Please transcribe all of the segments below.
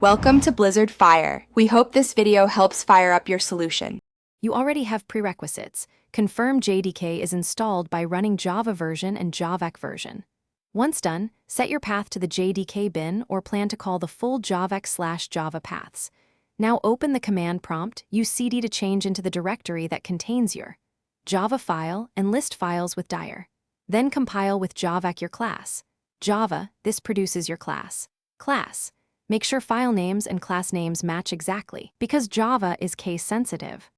Welcome to Blizzard Fire. We hope this video helps fire up your solution. You already have prerequisites. Confirm JDK is installed by running Java version and JAVEC version. Once done, set your path to the JDK bin or plan to call the full JAVEC/Java paths. Now open the command prompt, use cd to change into the directory that contains your Java file and list files with dir. Then compile with JAVEC your class. Java, this produces your class. Class. Make sure file names and class names match exactly, because Java is case sensitive.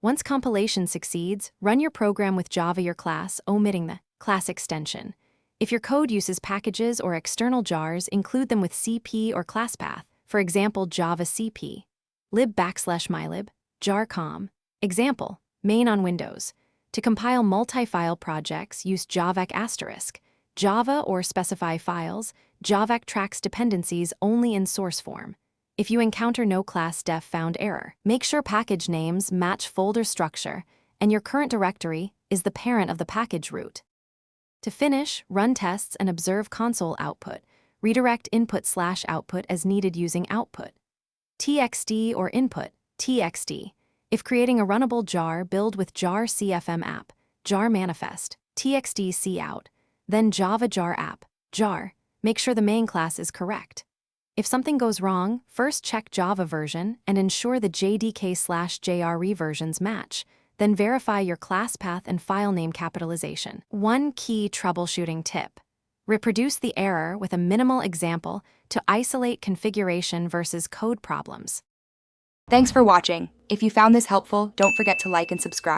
Once compilation succeeds, run your program with Java your class, omitting the class extension. If your code uses packages or external jars, include them with CP or class path, for example Java CP. lib/mylib, jar.com. Example, main on Windows. To compile multi-file projects, use JAVEC**. Java or specify files, JAVEC tracks dependencies only in source form. If you encounter no class def found error, make sure package names match folder structure and your current directory is the parent of the package root. To finish, run tests and observe console output. Redirect input/output as needed using output. txt or input, txt. If creating a runnable jar, build with jar cfm app, jar manifest, txt cout, then Java jar app, jar. Make sure the main class is correct. If something goes wrong, first check Java version and ensure the JDK/JRE versions match. Then verify your class path and file name capitalization. One key troubleshooting tip. Reproduce the error with a minimal example to isolate configuration versus code problems. Thanks for watching. If you found this helpful, don't forget to like and subscribe.